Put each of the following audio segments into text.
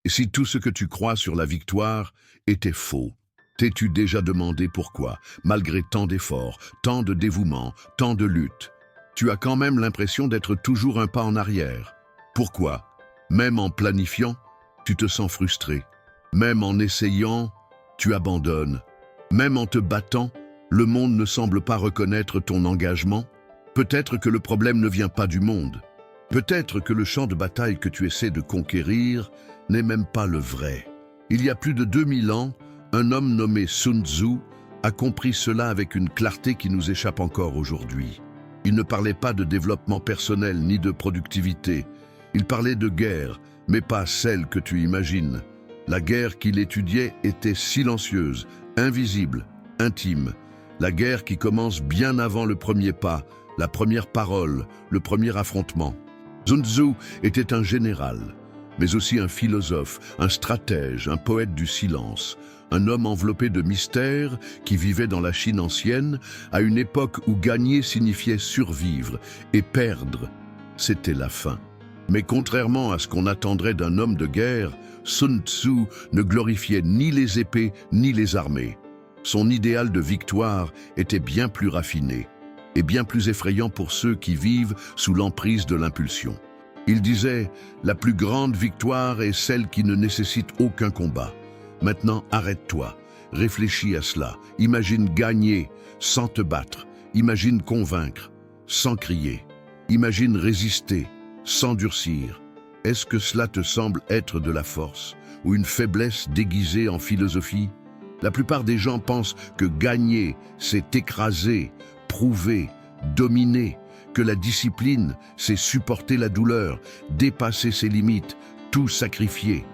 Et si tout ce que tu crois sur la victoire était faux, t'es-tu déjà demandé pourquoi, malgré tant d'efforts, tant de dévouement, tant de luttes, tu as quand même l'impression d'être toujours un pas en arrière? Pourquoi? Même en planifiant, tu te sens frustré. Même en essayant, tu abandonnes. Même en te battant, le monde ne semble pas reconnaître ton engagement. Peut-être que le problème ne vient pas du monde. Peut-être que le champ de bataille que tu essaies de conquérir n'est même pas le vrai. Il y a plus de 2000 ans, un homme nommé Sun Tzu a compris cela avec une clarté qui nous échappe encore aujourd'hui. Il ne parlait pas de développement personnel ni de productivité. Il parlait de guerre, mais pas celle que tu imagines. La guerre qu'il étudiait était silencieuse, invisible, intime. La guerre qui commence bien avant le premier pas, la première parole, le premier affrontement. Sun Tzu était un général, mais aussi un philosophe, un stratège, un poète du silence, un homme enveloppé de mystères qui vivait dans la Chine ancienne, à une époque où gagner signifiait survivre et perdre, c'était la fin. Mais contrairement à ce qu'on attendrait d'un homme de guerre, Sun Tzu ne glorifiait ni les épées ni les armées. Son idéal de victoire était bien plus raffiné et bien plus effrayant pour ceux qui vivent sous l'emprise de l'impulsion. Il disait « La plus grande victoire est celle qui ne nécessite aucun combat. Maintenant, arrête-toi, réfléchis à cela, imagine gagner sans te battre, imagine convaincre sans crier, imagine résister sans durcir. Est-ce que cela te semble être de la force ou une faiblesse déguisée en philosophie? La plupart des gens pensent que gagner, c'est écraser, prouver, dominer, que la discipline, c'est supporter la douleur, dépasser ses limites, tout sacrifier.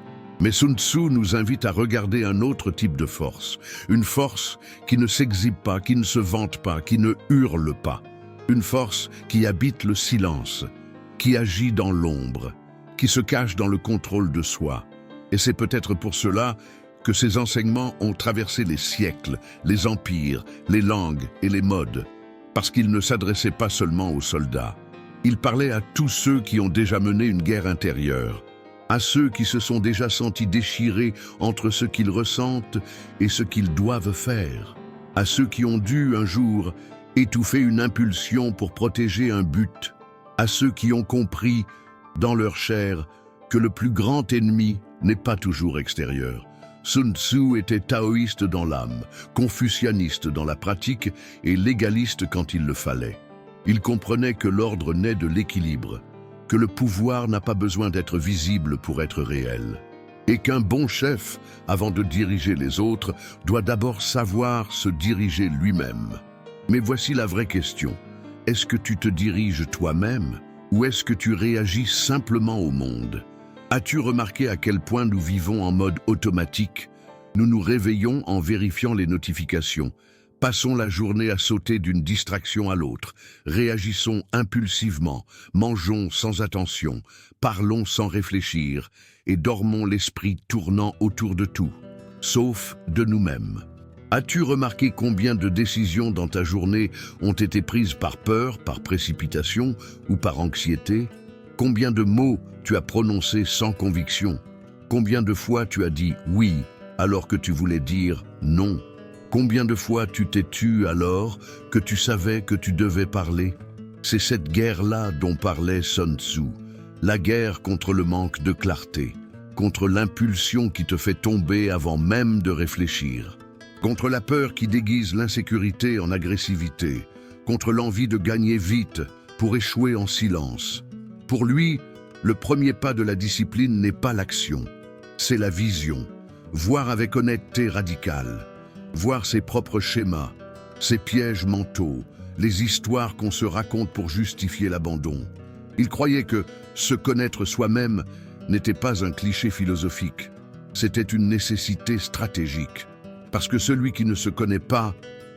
Mais Sun Tzu nous invite à regarder un autre type de force, une force qui ne s'exhibe pas, qui ne se vante pas, qui ne hurle pas, une force qui habite le silence, qui agit dans l'ombre, qui se cache dans le contrôle de soi. Et c'est peut-être pour cela que ces enseignements ont traversé les siècles, les empires, les langues et les modes, parce qu'ils ne s'adressaient pas seulement aux soldats. Ils parlaient à tous ceux qui ont déjà mené une guerre intérieure, à ceux qui se sont déjà sentis déchirés entre ce qu'ils ressentent et ce qu'ils doivent faire, à ceux qui ont dû un jour étouffer une impulsion pour protéger un but, à ceux qui ont compris, dans leur chair, que le plus grand ennemi n'est pas toujours extérieur. Sun Tzu était taoïste dans l'âme, confucianiste dans la pratique et légaliste quand il le fallait. Il comprenait que l'ordre naît de l'équilibre, que le pouvoir n'a pas besoin d'être visible pour être réel, et qu'un bon chef, avant de diriger les autres, doit d'abord savoir se diriger lui-même. Mais voici la vraie question. Est-ce que tu te diriges toi-même ou est-ce que tu réagis simplement au monde? As-tu remarqué à quel point nous vivons en mode automatique? Nous nous réveillons en vérifiant les notifications, passons la journée à sauter d'une distraction à l'autre, réagissons impulsivement, mangeons sans attention, parlons sans réfléchir et dormons l'esprit tournant autour de tout, sauf de nous-mêmes. As-tu remarqué combien de décisions dans ta journée ont été prises par peur, par précipitation ou par anxiété? Combien de mots tu as prononcés sans conviction? Combien de fois tu as dit « oui » alors que tu voulais dire « non » ? Combien de fois tu t'es tu alors que tu savais que tu devais parler? C'est cette guerre-là dont parlait Sun Tzu, la guerre contre le manque de clarté, contre l'impulsion qui te fait tomber avant même de réfléchir, contre la peur qui déguise l'insécurité en agressivité, contre l'envie de gagner vite pour échouer en silence. Pour lui, le premier pas de la discipline n'est pas l'action, c'est la vision, voir avec honnêteté radicale, voir ses propres schémas, ses pièges mentaux, les histoires qu'on se raconte pour justifier l'abandon. Il croyait que se connaître soi-même n'était pas un cliché philosophique, c'était une nécessité stratégique, parce que celui qui ne se connaît pas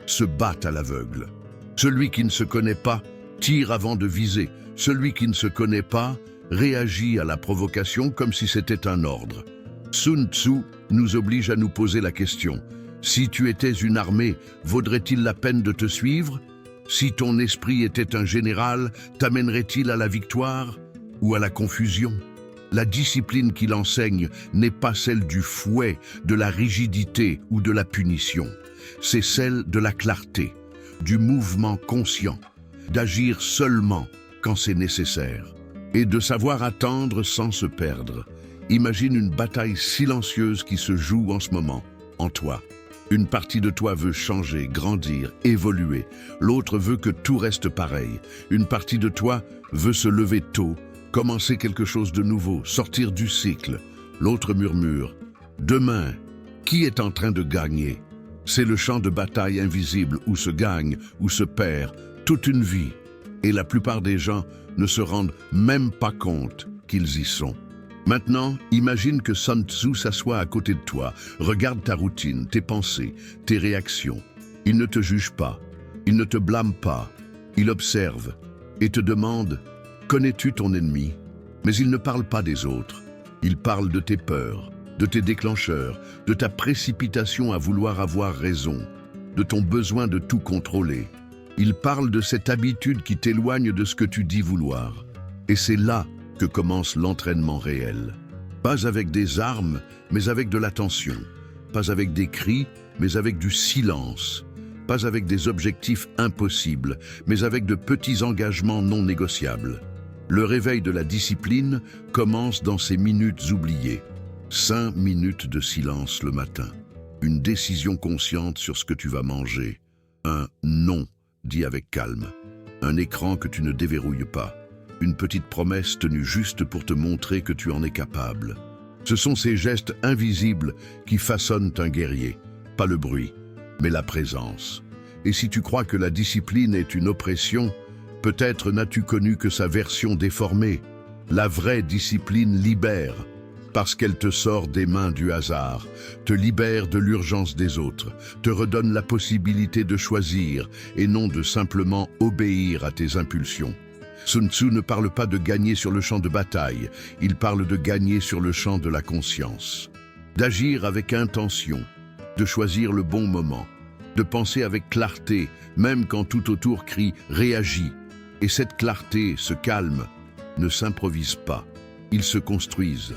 se bat à l'aveugle. Celui qui ne se connaît pas tire avant de viser. Celui qui ne se connaît pas réagit à la provocation comme si c'était un ordre. Sun Tzu nous oblige à nous poser la question. Si tu étais une armée, vaudrait-il la peine de te suivre? Si ton esprit était un général, t'amènerait-il à la victoire ou à la confusion? La discipline qu'il enseigne n'est pas celle du fouet, de la rigidité ou de la punition. C'est celle de la clarté, du mouvement conscient, d'agir seulement quand c'est nécessaire et de savoir attendre sans se perdre. Imagine une bataille silencieuse qui se joue en ce moment, en toi. Une partie de toi veut changer, grandir, évoluer. L'autre veut que tout reste pareil. Une partie de toi veut se lever tôt, commencer quelque chose de nouveau, sortir du cycle. L'autre murmure « Demain, qui est en train de gagner ?» C'est le champ de bataille invisible où se gagne, où se perd, toute une vie. Et la plupart des gens ne se rendent même pas compte qu'ils y sont. Maintenant, imagine que Sun Tzu s'assoit à côté de toi, regarde ta routine, tes pensées, tes réactions. Il ne te juge pas, il ne te blâme pas, il observe et te demande « Connais-tu ton ennemi ?» Mais il ne parle pas des autres, il parle de tes peurs, de tes déclencheurs, de ta précipitation à vouloir avoir raison, de ton besoin de tout contrôler. Il parle de cette habitude qui t'éloigne de ce que tu dis vouloir. Et c'est là que commence l'entraînement réel. Pas avec des armes, mais avec de l'attention. Pas avec des cris, mais avec du silence. Pas avec des objectifs impossibles, mais avec de petits engagements non négociables. Le réveil de la discipline commence dans ces minutes oubliées. 5 minutes de silence le matin. Une décision consciente sur ce que tu vas manger. Un non dit avec calme. Un écran que tu ne déverrouilles pas. Une petite promesse tenue juste pour te montrer que tu en es capable. Ce sont ces gestes invisibles qui façonnent un guerrier. Pas le bruit, mais la présence. Et si tu crois que la discipline est une oppression, peut-être n'as-tu connu que sa version déformée. La vraie discipline libère, parce qu'elle te sort des mains du hasard, te libère de l'urgence des autres, te redonne la possibilité de choisir et non de simplement obéir à tes impulsions. Sun Tzu ne parle pas de gagner sur le champ de bataille, il parle de gagner sur le champ de la conscience. D'agir avec intention, de choisir le bon moment, de penser avec clarté, même quand tout autour crie « réagis ». Et cette clarté, ce calme, ne s'improvise pas, ils se construisent.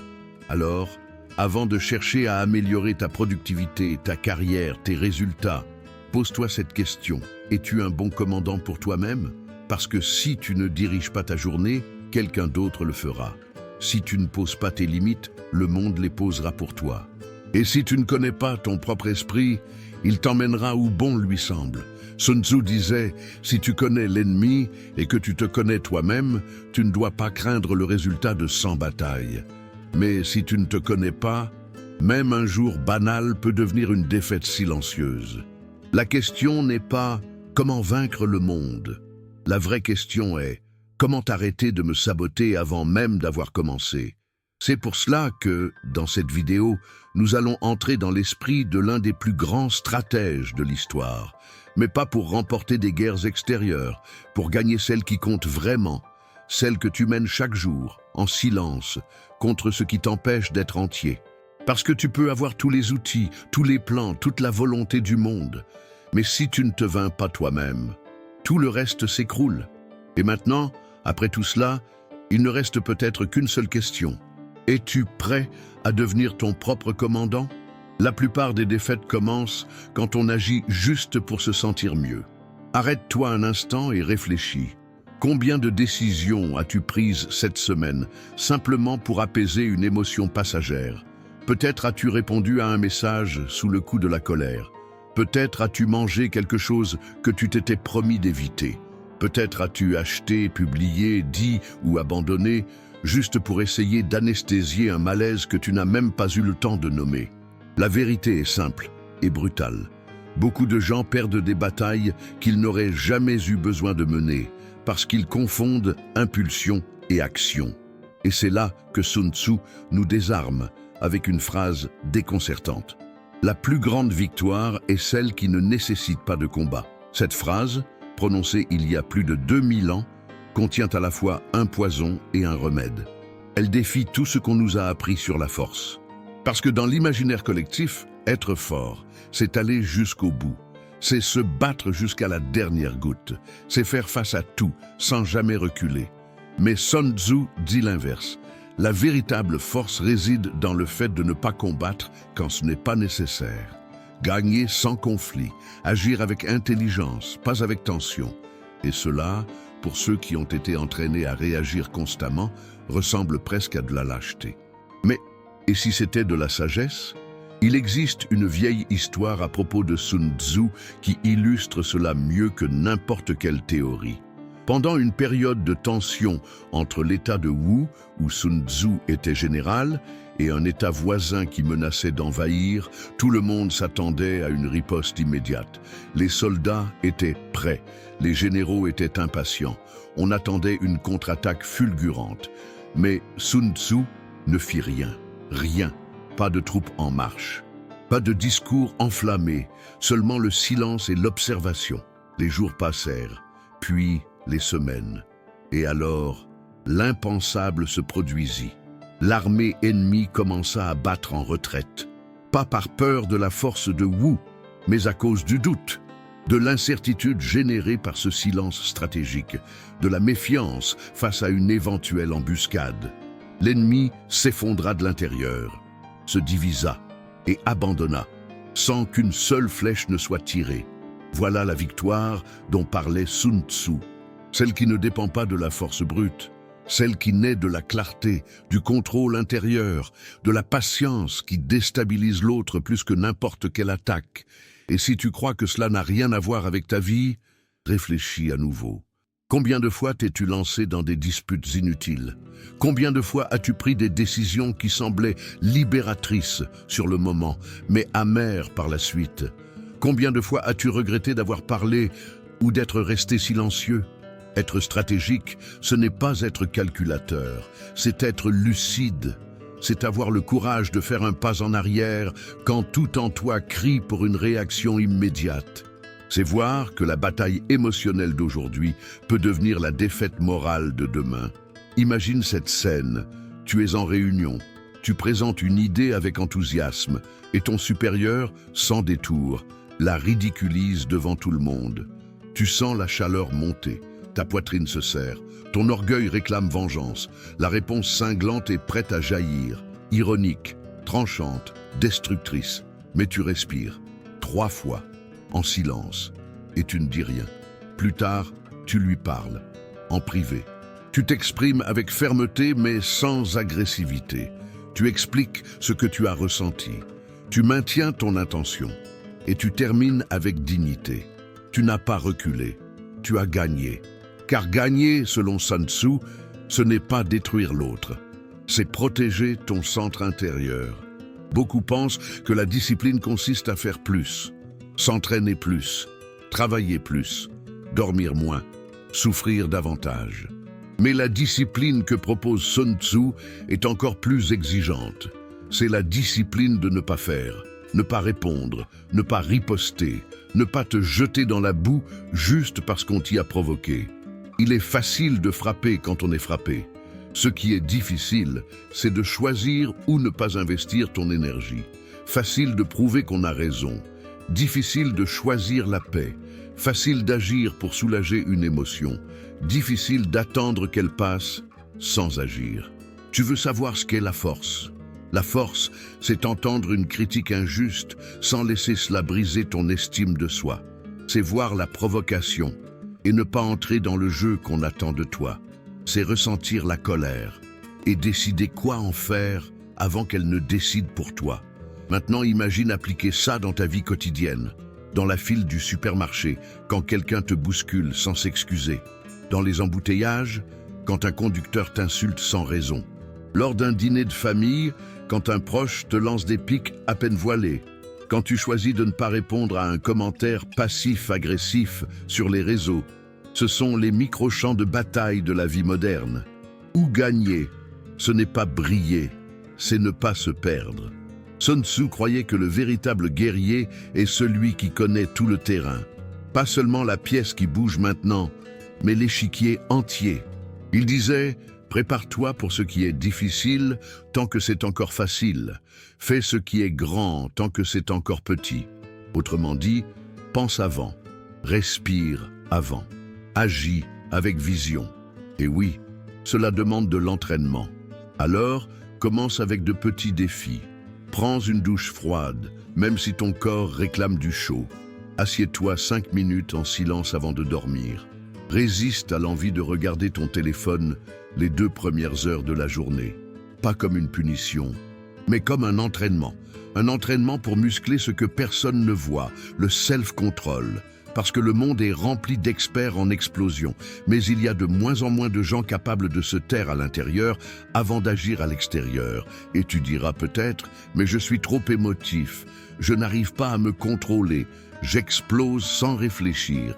Alors, avant de chercher à améliorer ta productivité, ta carrière, tes résultats, pose-toi cette question. Es-tu un bon commandant pour toi-même ? Parce que si tu ne diriges pas ta journée, quelqu'un d'autre le fera. Si tu ne poses pas tes limites, le monde les posera pour toi. Et si tu ne connais pas ton propre esprit, il t'emmènera où bon lui semble. Sun Tzu disait, si tu connais l'ennemi et que tu te connais toi-même, tu ne dois pas craindre le résultat de 100 batailles. Mais si tu ne te connais pas, même un jour banal peut devenir une défaite silencieuse. La question n'est pas « comment vaincre le monde ?» La vraie question est « comment t'arrêter de me saboter avant même d'avoir commencé ?» C'est pour cela que, dans cette vidéo, nous allons entrer dans l'esprit de l'un des plus grands stratèges de l'histoire, mais pas pour remporter des guerres extérieures, pour gagner celles qui comptent vraiment, celles que tu mènes chaque jour, en silence, contre ce qui t'empêche d'être entier. Parce que tu peux avoir tous les outils, tous les plans, toute la volonté du monde, mais si tu ne te vains pas toi-même, tout le reste s'écroule. Et maintenant, après tout cela, il ne reste peut-être qu'une seule question. Es-tu prêt à devenir ton propre commandant ? La plupart des défaites commencent quand on agit juste pour se sentir mieux. Arrête-toi un instant et réfléchis. Combien de décisions as-tu prises cette semaine, simplement pour apaiser une émotion passagère ? Peut-être as-tu répondu à un message sous le coup de la colère. Peut-être as-tu mangé quelque chose que tu t'étais promis d'éviter. Peut-être as-tu acheté, publié, dit ou abandonné, juste pour essayer d'anesthésier un malaise que tu n'as même pas eu le temps de nommer. La vérité est simple et brutale. Beaucoup de gens perdent des batailles qu'ils n'auraient jamais eu besoin de mener, parce qu'ils confondent impulsion et action. Et c'est là que Sun Tzu nous désarme avec une phrase déconcertante. La plus grande victoire est celle qui ne nécessite pas de combat. Cette phrase, prononcée il y a plus de 2000 ans, contient à la fois un poison et un remède. Elle défie tout ce qu'on nous a appris sur la force. Parce que dans l'imaginaire collectif, être fort, c'est aller jusqu'au bout. C'est se battre jusqu'à la dernière goutte. C'est faire face à tout, sans jamais reculer. Mais Sun Tzu dit l'inverse. La véritable force réside dans le fait de ne pas combattre quand ce n'est pas nécessaire. Gagner sans conflit, agir avec intelligence, pas avec tension. Et cela, pour ceux qui ont été entraînés à réagir constamment, ressemble presque à de la lâcheté. Mais, et si c'était de la sagesse? Il existe une vieille histoire à propos de Sun Tzu qui illustre cela mieux que n'importe quelle théorie. Pendant une période de tension entre l'état de Wu, où Sun Tzu était général, et un état voisin qui menaçait d'envahir, tout le monde s'attendait à une riposte immédiate. Les soldats étaient prêts, les généraux étaient impatients. On attendait une contre-attaque fulgurante. Mais Sun Tzu ne fit rien, rien. Pas de troupes en marche, pas de discours enflammés, seulement le silence et l'observation. Les jours passèrent, puis les semaines. Et alors, l'impensable se produisit. L'armée ennemie commença à battre en retraite. Pas par peur de la force de Wu, mais à cause du doute, de l'incertitude générée par ce silence stratégique, de la méfiance face à une éventuelle embuscade. L'ennemi s'effondra de l'intérieur, se divisa et abandonna, sans qu'une seule flèche ne soit tirée. Voilà la victoire dont parlait Sun Tzu, celle qui ne dépend pas de la force brute, celle qui naît de la clarté, du contrôle intérieur, de la patience qui déstabilise l'autre plus que n'importe quelle attaque. Et si tu crois que cela n'a rien à voir avec ta vie, réfléchis à nouveau. Combien de fois t'es-tu lancé dans des disputes inutiles? Combien de fois as-tu pris des décisions qui semblaient libératrices sur le moment, mais amères par la suite? Combien de fois as-tu regretté d'avoir parlé ou d'être resté silencieux? Être stratégique, ce n'est pas être calculateur, c'est être lucide. C'est avoir le courage de faire un pas en arrière quand tout en toi crie pour une réaction immédiate. C'est voir que la bataille émotionnelle d'aujourd'hui peut devenir la défaite morale de demain. Imagine cette scène. Tu es en réunion. Tu présentes une idée avec enthousiasme et ton supérieur, sans détour, la ridiculise devant tout le monde. Tu sens la chaleur monter. Ta poitrine se serre. Ton orgueil réclame vengeance. La réponse cinglante est prête à jaillir. Ironique, tranchante, destructrice. Mais tu respires. 3 fois. En silence, et tu ne dis rien. Plus tard, tu lui parles, en privé. Tu t'exprimes avec fermeté, mais sans agressivité. Tu expliques ce que tu as ressenti. Tu maintiens ton intention, et tu termines avec dignité. Tu n'as pas reculé, tu as gagné. Car gagner, selon Sun Tzu, ce n'est pas détruire l'autre, c'est protéger ton centre intérieur. Beaucoup pensent que la discipline consiste à faire plus. S'entraîner plus, travailler plus, dormir moins, souffrir davantage. Mais la discipline que propose Sun Tzu est encore plus exigeante. C'est la discipline de ne pas faire, ne pas répondre, ne pas riposter, ne pas te jeter dans la boue juste parce qu'on t'y a provoqué. Il est facile de frapper quand on est frappé. Ce qui est difficile, c'est de choisir où ne pas investir ton énergie. Facile de prouver qu'on a raison. Difficile de choisir la paix, facile d'agir pour soulager une émotion, difficile d'attendre qu'elle passe sans agir. Tu veux savoir ce qu'est la force? La force, c'est entendre une critique injuste sans laisser cela briser ton estime de soi. C'est voir la provocation et ne pas entrer dans le jeu qu'on attend de toi. C'est ressentir la colère et décider quoi en faire avant qu'elle ne décide pour toi. Maintenant, imagine appliquer ça dans ta vie quotidienne, dans la file du supermarché, quand quelqu'un te bouscule sans s'excuser, dans les embouteillages, quand un conducteur t'insulte sans raison, lors d'un dîner de famille, quand un proche te lance des piques à peine voilées, quand tu choisis de ne pas répondre à un commentaire passif-agressif sur les réseaux. Ce sont les micro-champs de bataille de la vie moderne. Où gagner, ce n'est pas briller, c'est ne pas se perdre. Sun Tzu croyait que le véritable guerrier est celui qui connaît tout le terrain. Pas seulement la pièce qui bouge maintenant, mais l'échiquier entier. Il disait « Prépare-toi pour ce qui est difficile tant que c'est encore facile. Fais ce qui est grand tant que c'est encore petit. » Autrement dit, pense avant, respire avant, agis avec vision. Et oui, cela demande de l'entraînement. Alors, commence avec de petits défis. Prends une douche froide, même si ton corps réclame du chaud. Assieds-toi 5 minutes en silence avant de dormir. Résiste à l'envie de regarder ton téléphone les 2 premières heures de la journée. Pas comme une punition, mais comme un entraînement. Un entraînement pour muscler ce que personne ne voit, le self-control. Parce que le monde est rempli d'experts en explosion, mais il y a de moins en moins de gens capables de se taire à l'intérieur avant d'agir à l'extérieur. Et tu diras peut-être, mais je suis trop émotif, je n'arrive pas à me contrôler, j'explose sans réfléchir.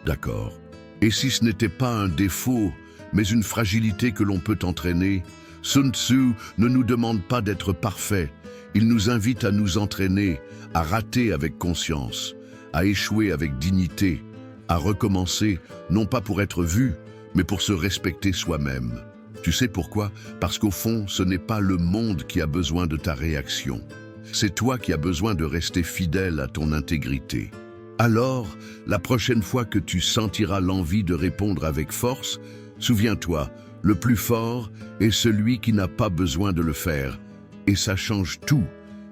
D'accord. Et si ce n'était pas un défaut, mais une fragilité que l'on peut entraîner, Sun Tzu ne nous demande pas d'être parfait, il nous invite à nous entraîner, à rater avec conscience, à échouer avec dignité, à recommencer, non pas pour être vu, mais pour se respecter soi-même. Tu sais pourquoi? Parce qu'au fond, ce n'est pas le monde qui a besoin de ta réaction. C'est toi qui as besoin de rester fidèle à ton intégrité. Alors, la prochaine fois que tu sentiras l'envie de répondre avec force, souviens-toi, le plus fort est celui qui n'a pas besoin de le faire. Et ça change tout,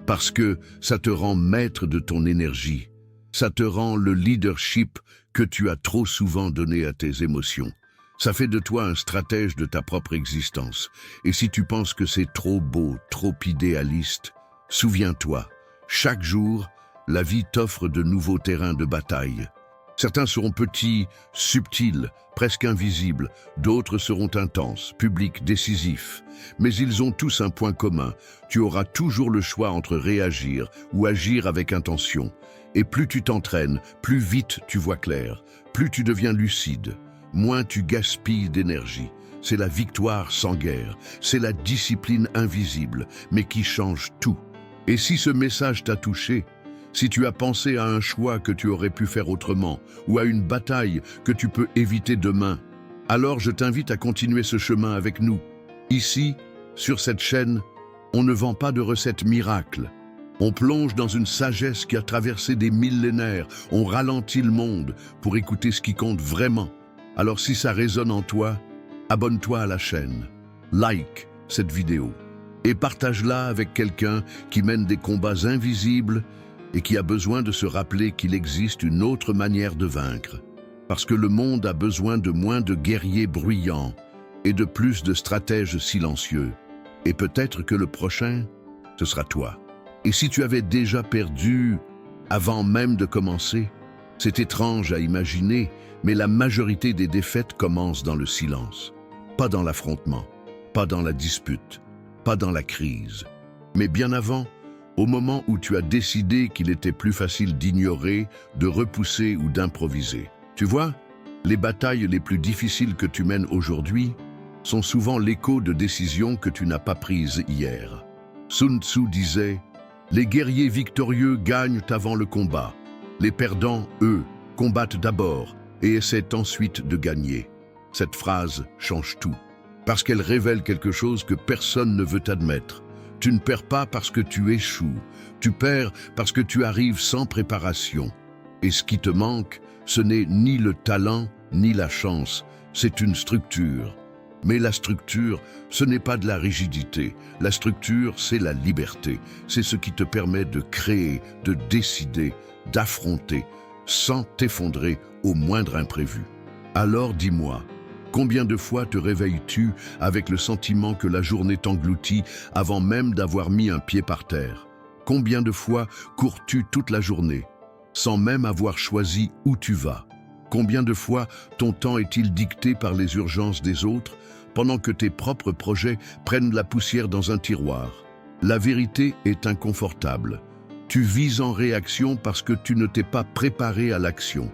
parce que ça te rend maître de ton énergie. Ça te rend le leadership que tu as trop souvent donné à tes émotions. Ça fait de toi un stratège de ta propre existence. Et si tu penses que c'est trop beau, trop idéaliste, souviens-toi, chaque jour, la vie t'offre de nouveaux terrains de bataille. Certains seront petits, subtils, presque invisibles, d'autres seront intenses, publics, décisifs. Mais ils ont tous un point commun, tu auras toujours le choix entre réagir ou agir avec intention. Et plus tu t'entraînes, plus vite tu vois clair, plus tu deviens lucide, moins tu gaspilles d'énergie. C'est la victoire sans guerre, c'est la discipline invisible, mais qui change tout. Et si ce message t'a touché, si tu as pensé à un choix que tu aurais pu faire autrement, ou à une bataille que tu peux éviter demain, alors je t'invite à continuer ce chemin avec nous. Ici, sur cette chaîne, on ne vend pas de recettes miracles. On plonge dans une sagesse qui a traversé des millénaires, on ralentit le monde pour écouter ce qui compte vraiment. Alors si ça résonne en toi, abonne-toi à la chaîne, like cette vidéo et partage-la avec quelqu'un qui mène des combats invisibles et qui a besoin de se rappeler qu'il existe une autre manière de vaincre. Parce que le monde a besoin de moins de guerriers bruyants et de plus de stratèges silencieux. Et peut-être que le prochain, ce sera toi. Et si tu avais déjà perdu avant même de commencer, c'est étrange à imaginer, mais la majorité des défaites commencent dans le silence. Pas dans l'affrontement, pas dans la dispute, pas dans la crise, mais bien avant, au moment où tu as décidé qu'il était plus facile d'ignorer, de repousser ou d'improviser. Tu vois, les batailles les plus difficiles que tu mènes aujourd'hui sont souvent l'écho de décisions que tu n'as pas prises hier. Sun Tzu disait « Les guerriers victorieux gagnent avant le combat. Les perdants, eux, combattent d'abord et essaient ensuite de gagner. » Cette phrase change tout, parce qu'elle révèle quelque chose que personne ne veut admettre. Tu ne perds pas parce que tu échoues, tu perds parce que tu arrives sans préparation. Et ce qui te manque, ce n'est ni le talent, ni la chance, c'est une structure. Mais la structure, ce n'est pas de la rigidité. La structure, c'est la liberté. C'est ce qui te permet de créer, de décider, d'affronter, sans t'effondrer au moindre imprévu. Alors dis-moi, combien de fois te réveilles-tu avec le sentiment que la journée t'engloutit avant même d'avoir mis un pied par terre? Combien de fois cours-tu toute la journée, sans même avoir choisi où tu vas? Combien de fois ton temps est-il dicté par les urgences des autres, pendant que tes propres projets prennent la poussière dans un tiroir? La vérité est inconfortable. Tu vis en réaction parce que tu ne t'es pas préparé à l'action.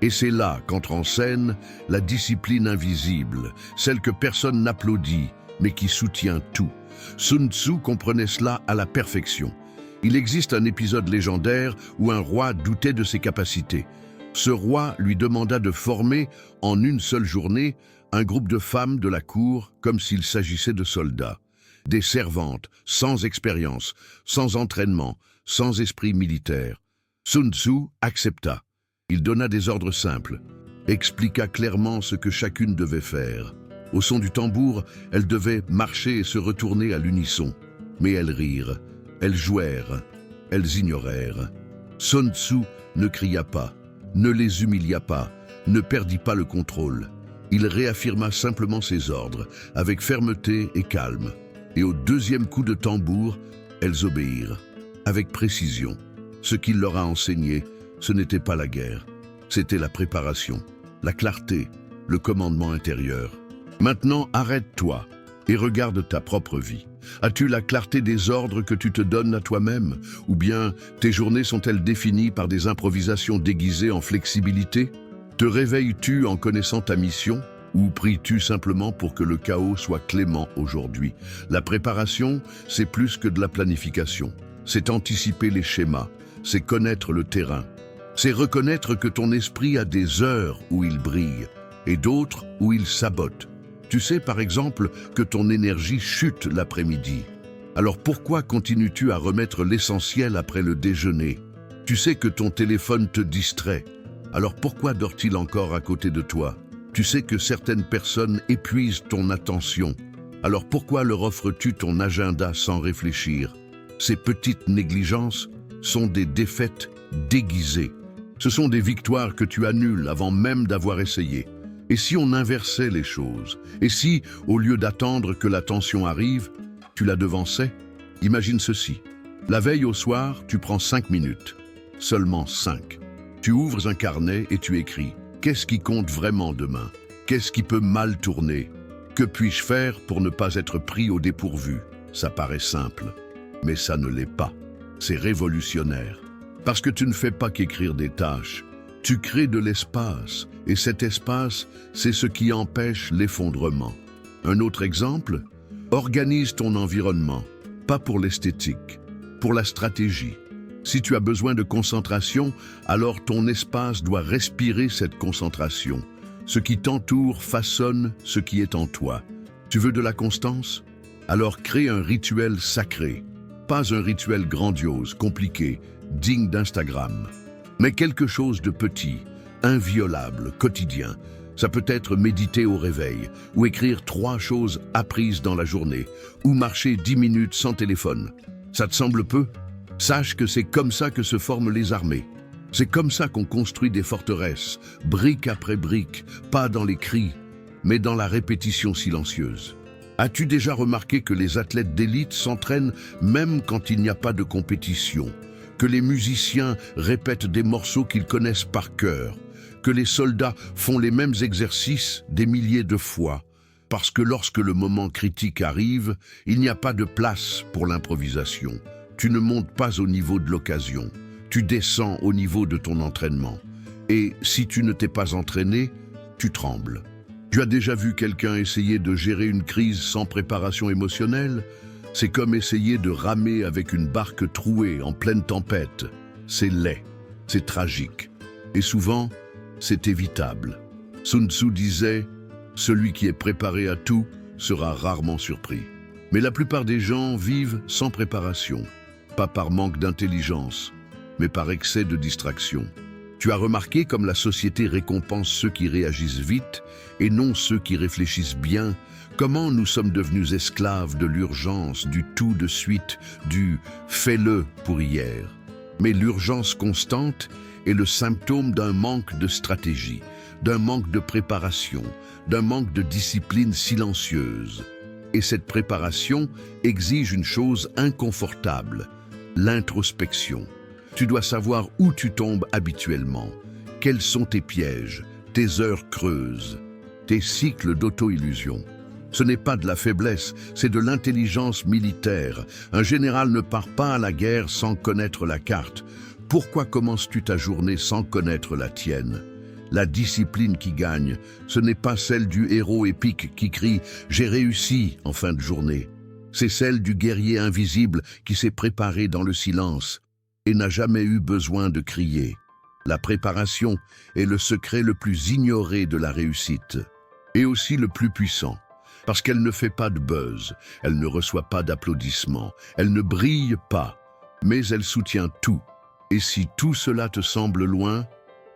Et c'est là qu'entre en scène la discipline invisible, celle que personne n'applaudit, mais qui soutient tout. Sun Tzu comprenait cela à la perfection. Il existe un épisode légendaire où un roi doutait de ses capacités. Ce roi lui demanda de former, en une seule journée, un groupe de femmes de la cour comme s'il s'agissait de soldats. Des servantes, sans expérience, sans entraînement, sans esprit militaire. Sun Tzu accepta. Il donna des ordres simples, expliqua clairement ce que chacune devait faire. Au son du tambour, elles devaient marcher et se retourner à l'unisson. Mais elles rirent, elles jouèrent, elles ignorèrent. Sun Tzu ne cria pas, ne les humilia pas, ne perdit pas le contrôle. Il réaffirma simplement ses ordres, avec fermeté et calme. Et au deuxième coup de tambour, elles obéirent, avec précision. Ce qu'il leur a enseigné, ce n'était pas la guerre, c'était la préparation, la clarté, le commandement intérieur. Maintenant, arrête-toi et regarde ta propre vie. As-tu la clarté des ordres que tu te donnes à toi-même? Ou bien tes journées sont-elles définies par des improvisations déguisées en flexibilité? Te réveilles-tu en connaissant ta mission? Ou pries-tu simplement pour que le chaos soit clément aujourd'hui? La préparation, c'est plus que de la planification. C'est anticiper les schémas, c'est connaître le terrain. C'est reconnaître que ton esprit a des heures où il brille et d'autres où il sabote. Tu sais par exemple que ton énergie chute l'après-midi. Alors pourquoi continues-tu à remettre l'essentiel après le déjeuner? Tu sais que ton téléphone te distrait. Alors pourquoi dort-il encore à côté de toi? Tu sais que certaines personnes épuisent ton attention. Alors pourquoi leur offres-tu ton agenda sans réfléchir? Ces petites négligences sont des défaites déguisées. Ce sont des victoires que tu annules avant même d'avoir essayé. Et si on inversait les choses? Et si, au lieu d'attendre que la tension arrive, tu la devançais? Imagine ceci. La veille au soir, tu prends 5 minutes. Seulement 5. Tu ouvres un carnet et tu écris. Qu'est-ce qui compte vraiment demain? Qu'est-ce qui peut mal tourner? Que puis-je faire pour ne pas être pris au dépourvu? Ça paraît simple, mais ça ne l'est pas. C'est révolutionnaire. Parce que tu ne fais pas qu'écrire des tâches. Tu crées de l'espace, et cet espace, c'est ce qui empêche l'effondrement. Un autre exemple, organise ton environnement, pas pour l'esthétique, pour la stratégie. Si tu as besoin de concentration, alors ton espace doit respirer cette concentration. Ce qui t'entoure façonne ce qui est en toi. Tu veux de la constance? Alors crée un rituel sacré. Pas un rituel grandiose, compliqué, digne d'Instagram. Mais quelque chose de petit, inviolable, quotidien. Ça peut être méditer au réveil, ou écrire 3 choses apprises dans la journée, ou marcher 10 minutes sans téléphone. Ça te semble peu? Sache que c'est comme ça que se forment les armées. C'est comme ça qu'on construit des forteresses, brique après brique, pas dans les cris, mais dans la répétition silencieuse. As-tu déjà remarqué que les athlètes d'élite s'entraînent même quand il n'y a pas de compétition? Que les musiciens répètent des morceaux qu'ils connaissent par cœur? Que les soldats font les mêmes exercices des milliers de fois? Parce que lorsque le moment critique arrive, il n'y a pas de place pour l'improvisation. Tu ne montes pas au niveau de l'occasion, tu descends au niveau de ton entraînement. Et si tu ne t'es pas entraîné, tu trembles. Tu as déjà vu quelqu'un essayer de gérer une crise sans préparation émotionnelle? C'est comme essayer de ramer avec une barque trouée en pleine tempête. C'est laid, c'est tragique. Et souvent, c'est évitable. Sun Tzu disait « Celui qui est préparé à tout sera rarement surpris ». Mais la plupart des gens vivent sans préparation. Pas par manque d'intelligence, mais par excès de distraction. Tu as remarqué comme la société récompense ceux qui réagissent vite et non ceux qui réfléchissent bien? Comment nous sommes devenus esclaves de l'urgence, du tout de suite, du « fais-le pour hier ». Mais l'urgence constante est le symptôme d'un manque de stratégie, d'un manque de préparation, d'un manque de discipline silencieuse. Et cette préparation exige une chose inconfortable, l'introspection. Tu dois savoir où tu tombes habituellement, quels sont tes pièges, tes heures creuses, tes cycles d'auto-illusion. Ce n'est pas de la faiblesse, c'est de l'intelligence militaire. Un général ne part pas à la guerre sans connaître la carte. Pourquoi commences-tu ta journée sans connaître la tienne? La discipline qui gagne, ce n'est pas celle du héros épique qui crie « J'ai réussi » en fin de journée. C'est celle du guerrier invisible qui s'est préparé dans le silence et n'a jamais eu besoin de crier. La préparation est le secret le plus ignoré de la réussite, et aussi le plus puissant, parce qu'elle ne fait pas de buzz, elle ne reçoit pas d'applaudissements, elle ne brille pas, mais elle soutient tout. Et si tout cela te semble loin,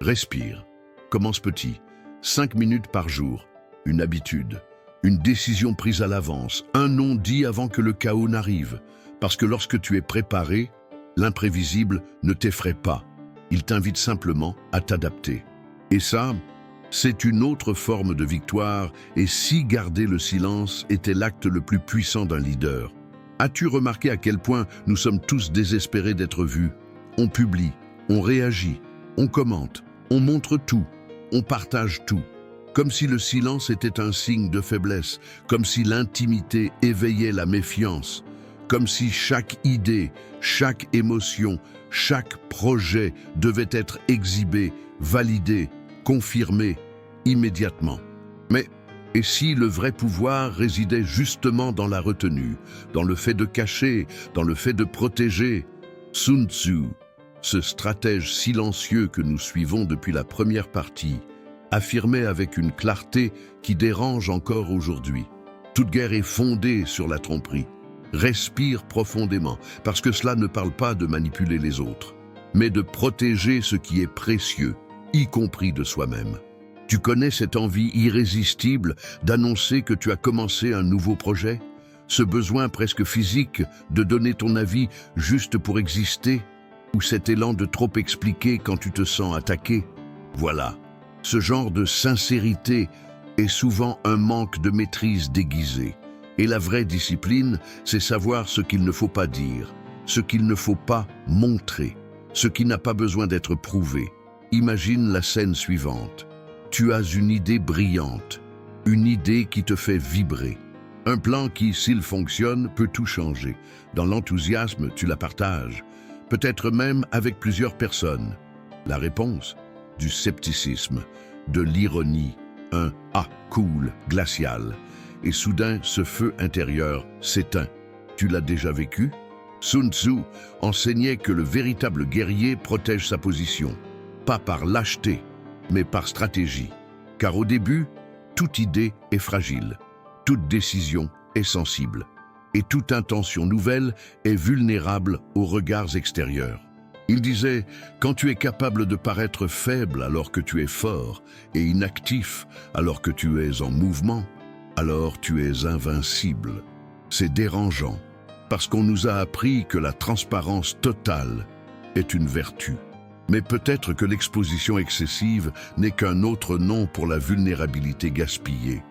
respire. Commence petit, 5 minutes par jour, une habitude. une décision prise à l'avance, un non dit avant que le chaos n'arrive. Parce que lorsque tu es préparé, l'imprévisible ne t'effraie pas. Il t'invite simplement à t'adapter. Et ça, c'est une autre forme de victoire, et si garder le silence était l'acte le plus puissant d'un leader. As-tu remarqué à quel point nous sommes tous désespérés d'être vus? On publie, on réagit, on commente, on montre tout, on partage tout. Comme si le silence était un signe de faiblesse, comme si l'intimité éveillait la méfiance, comme si chaque idée, chaque émotion, chaque projet devait être exhibé, validé, confirmé immédiatement. Mais et si le vrai pouvoir résidait justement dans la retenue, dans le fait de cacher, dans le fait de protéger? Sun Tzu, ce stratège silencieux que nous suivons depuis la première partie, affirmait avec une clarté qui dérange encore aujourd'hui. Toute guerre est fondée sur la tromperie. Respire profondément, parce que cela ne parle pas de manipuler les autres, mais de protéger ce qui est précieux, y compris de soi-même. Tu connais cette envie irrésistible d'annoncer que tu as commencé un nouveau projet? Ce besoin presque physique de donner ton avis juste pour exister? Ou cet élan de trop expliquer quand tu te sens attaqué? Voilà. Ce genre de sincérité est souvent un manque de maîtrise déguisé. Et la vraie discipline, c'est savoir ce qu'il ne faut pas dire, ce qu'il ne faut pas montrer, ce qui n'a pas besoin d'être prouvé. Imagine la scène suivante. Tu as une idée brillante, une idée qui te fait vibrer. Un plan qui, s'il fonctionne, peut tout changer. Dans l'enthousiasme, tu la partages, peut-être même avec plusieurs personnes. La réponse? Du scepticisme, de l'ironie, un « ah, cool » glacial. Et soudain, ce feu intérieur s'éteint. Tu l'as déjà vécu? Sun Tzu enseignait que le véritable guerrier protège sa position, pas par lâcheté, mais par stratégie. Car au début, toute idée est fragile, toute décision est sensible, et toute intention nouvelle est vulnérable aux regards extérieurs. Il disait, quand tu es capable de paraître faible alors que tu es fort, et inactif alors que tu es en mouvement, alors tu es invincible. C'est dérangeant, parce qu'on nous a appris que la transparence totale est une vertu. Mais peut-être que l'exposition excessive n'est qu'un autre nom pour la vulnérabilité gaspillée.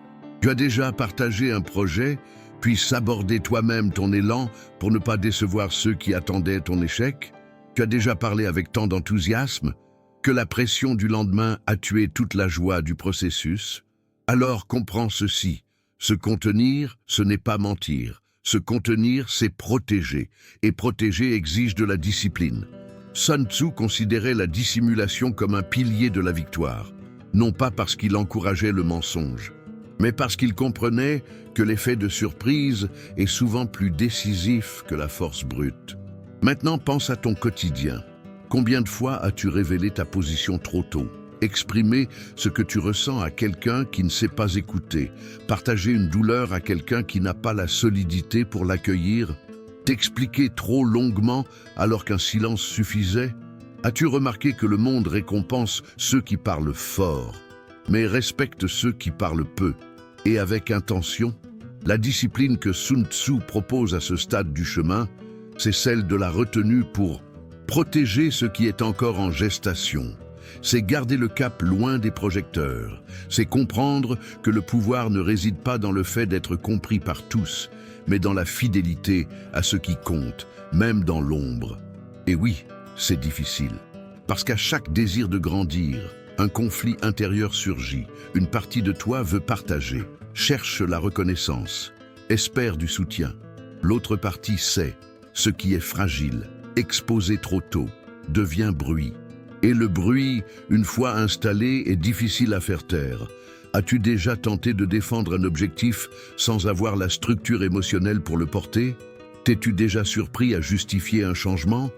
Tu as déjà partagé un projet, puis sabordé toi-même ton élan pour ne pas décevoir ceux qui attendaient ton échec? Tu as déjà parlé avec tant d'enthousiasme que la pression du lendemain a tué toute la joie du processus? Alors comprends ceci, se contenir, ce n'est pas mentir. Se contenir, c'est protéger, et protéger exige de la discipline. Sun Tzu considérait la dissimulation comme un pilier de la victoire, non pas parce qu'il encourageait le mensonge, mais parce qu'il comprenait que l'effet de surprise est souvent plus décisif que la force brute. Maintenant, pense à ton quotidien. Combien de fois as-tu révélé ta position trop tôt, exprimé ce que tu ressens à quelqu'un qui ne sait pas écouter, partager une douleur à quelqu'un qui n'a pas la solidité pour l'accueillir, t'expliquer trop longuement alors qu'un silence suffisait? As-tu remarqué que le monde récompense ceux qui parlent fort, mais respecte ceux qui parlent peu, et avec intention? La discipline que Sun Tzu propose à ce stade du chemin, c'est celle de la retenue pour protéger ce qui est encore en gestation. C'est garder le cap loin des projecteurs. C'est comprendre que le pouvoir ne réside pas dans le fait d'être compris par tous, mais dans la fidélité à ce qui compte, même dans l'ombre. Et oui, c'est difficile, parce qu'à chaque désir de grandir, un conflit intérieur surgit. Une partie de toi veut partager, cherche la reconnaissance, espère du soutien. L'autre partie sait, ce qui est fragile, exposé trop tôt, devient bruit. Et le bruit, une fois installé, est difficile à faire taire. As-tu déjà tenté de défendre un objectif sans avoir la structure émotionnelle pour le porter? T'es-tu déjà surpris à justifier un changement,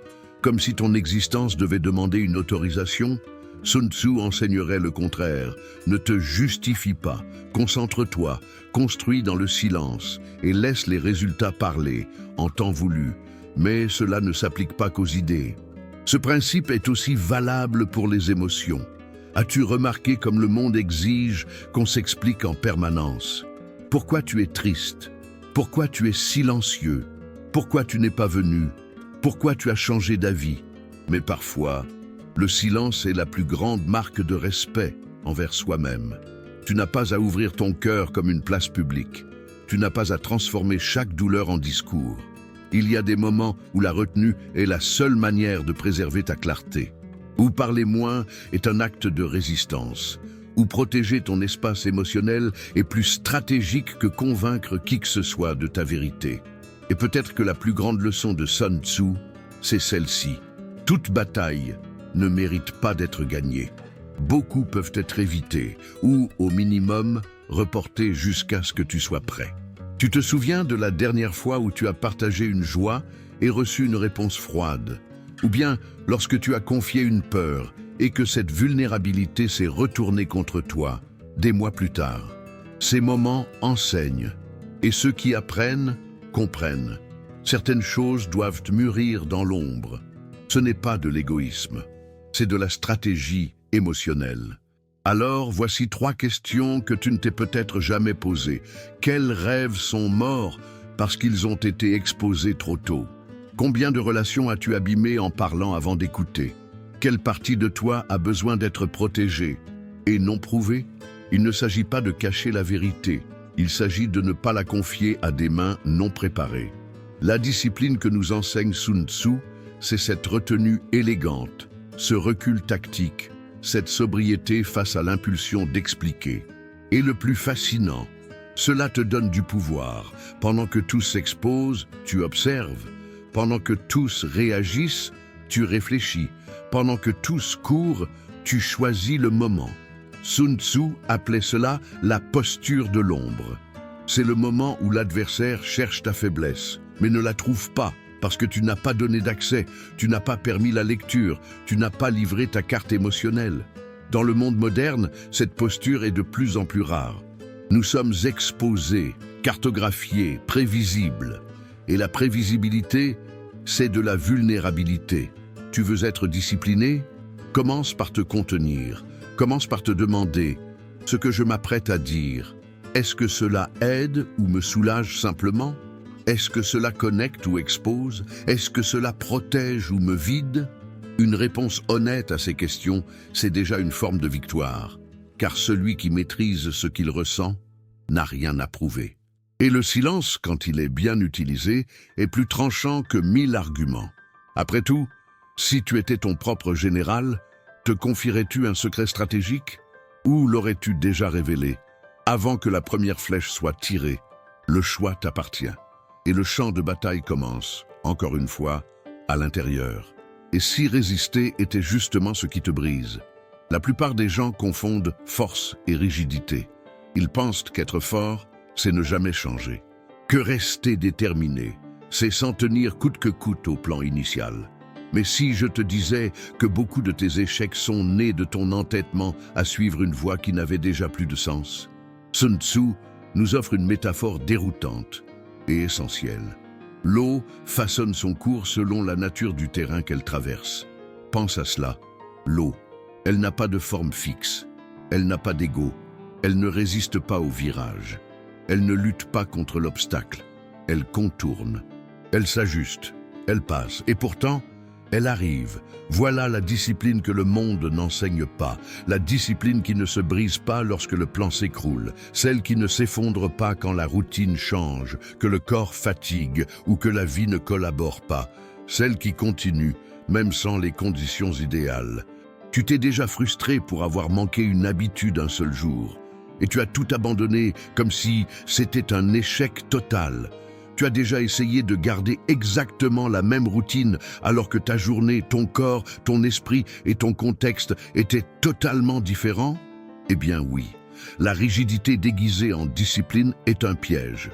comme si ton existence devait demander une autorisation? Sun Tzu enseignerait le contraire. Ne te justifie pas, concentre-toi, construis dans le silence et laisse les résultats parler, en temps voulu. Mais cela ne s'applique pas qu'aux idées. Ce principe est aussi valable pour les émotions. As-tu remarqué comme le monde exige qu'on s'explique en permanence? Pourquoi tu es triste? Pourquoi tu es silencieux? Pourquoi tu n'es pas venu? Pourquoi tu as changé d'avis? Mais parfois, le silence est la plus grande marque de respect envers soi-même. Tu n'as pas à ouvrir ton cœur comme une place publique. Tu n'as pas à transformer chaque douleur en discours. Il y a des moments où la retenue est la seule manière de préserver ta clarté. Où parler moins est un acte de résistance. Où protéger ton espace émotionnel est plus stratégique que convaincre qui que ce soit de ta vérité. Et peut-être que la plus grande leçon de Sun Tzu, c'est celle-ci. Toute bataille ne mérite pas d'être gagnée. Beaucoup peuvent être évités ou, au minimum, reportés jusqu'à ce que tu sois prêt. Tu te souviens de la dernière fois où tu as partagé une joie et reçu une réponse froide? Ou bien lorsque tu as confié une peur et que cette vulnérabilité s'est retournée contre toi des mois plus tard? Ces moments enseignent, et ceux qui apprennent comprennent. Certaines choses doivent mûrir dans l'ombre. Ce n'est pas de l'égoïsme, c'est de la stratégie émotionnelle. Alors, voici 3 questions que tu ne t'es peut-être jamais posées. Quels rêves sont morts parce qu'ils ont été exposés trop tôt? Combien de relations as-tu abîmées en parlant avant d'écouter? Quelle partie de toi a besoin d'être protégée et non prouvée? Il ne s'agit pas de cacher la vérité, il s'agit de ne pas la confier à des mains non préparées. La discipline que nous enseigne Sun Tzu, c'est cette retenue élégante, ce recul tactique, cette sobriété face à l'impulsion d'expliquer. Et le plus fascinant, cela te donne du pouvoir. Pendant que tous s'exposent, tu observes. Pendant que tous réagissent, tu réfléchis. Pendant que tous courent, tu choisis le moment. Sun Tzu appelait cela la posture de l'ombre. C'est le moment où l'adversaire cherche ta faiblesse, mais ne la trouve pas. Parce que tu n'as pas donné d'accès, tu n'as pas permis la lecture, tu n'as pas livré ta carte émotionnelle. Dans le monde moderne, cette posture est de plus en plus rare. Nous sommes exposés, cartographiés, prévisibles. Et la prévisibilité, c'est de la vulnérabilité. Tu veux être discipliné? Commence par te contenir. Commence par te demander ce que je m'apprête à dire. Est-ce que cela aide ou me soulage simplement? Est-ce que cela connecte ou expose? Est-ce que cela protège ou me vide? Une réponse honnête à ces questions, c'est déjà une forme de victoire, car celui qui maîtrise ce qu'il ressent n'a rien à prouver. Et le silence, quand il est bien utilisé, est plus tranchant que 1000 arguments. Après tout, si tu étais ton propre général, te confierais-tu un secret stratégique? Ou l'aurais-tu déjà révélé? Avant que la première flèche soit tirée, le choix t'appartient. Et le champ de bataille commence, encore une fois, à l'intérieur. Et si résister était justement ce qui te brise? La plupart des gens confondent force et rigidité. Ils pensent qu'être fort, c'est ne jamais changer. Que rester déterminé, c'est s'en tenir coûte que coûte au plan initial. Mais si je te disais que beaucoup de tes échecs sont nés de ton entêtement à suivre une voie qui n'avait déjà plus de sens? Sun Tzu nous offre une métaphore déroutante et essentielle. L'eau façonne son cours selon la nature du terrain qu'elle traverse. Pense à cela. L'eau, elle n'a pas de forme fixe. Elle n'a pas d'ego. Elle ne résiste pas au virage. Elle ne lutte pas contre l'obstacle. Elle contourne. Elle s'ajuste. Elle passe. Et pourtant, elle arrive. Voilà la discipline que le monde n'enseigne pas. La discipline qui ne se brise pas lorsque le plan s'écroule. Celle qui ne s'effondre pas quand la routine change, que le corps fatigue ou que la vie ne collabore pas. Celle qui continue, même sans les conditions idéales. Tu t'es déjà frustré pour avoir manqué une habitude un seul jour. Et tu as tout abandonné comme si c'était un échec total. Tu as déjà essayé de garder exactement la même routine alors que ta journée, ton corps, ton esprit et ton contexte étaient totalement différents? Eh bien oui, la rigidité déguisée en discipline est un piège.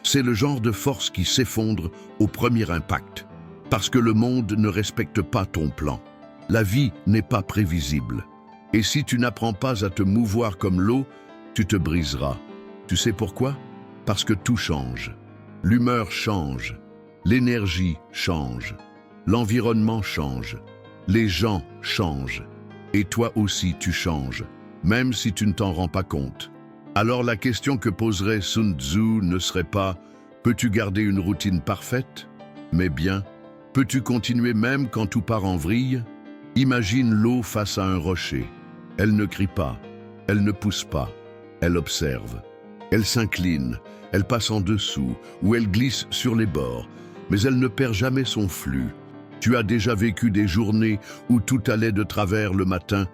C'est le genre de force qui s'effondre au premier impact, parce que le monde ne respecte pas ton plan. La vie n'est pas prévisible. Et si tu n'apprends pas à te mouvoir comme l'eau, tu te briseras. Tu sais pourquoi? Parce que tout change. L'humeur change, l'énergie change, l'environnement change, les gens changent, et toi aussi tu changes, même si tu ne t'en rends pas compte. Alors la question que poserait Sun Tzu ne serait pas « Peux-tu garder une routine parfaite ?» mais bien « Peux-tu continuer même quand tout part en vrille ?» Imagine l'eau face à un rocher. Elle ne crie pas, elle ne pousse pas, elle observe. Elle s'incline, elle passe en dessous ou elle glisse sur les bords, mais elle ne perd jamais son flux. Tu as déjà vécu des journées où tout allait de travers le matin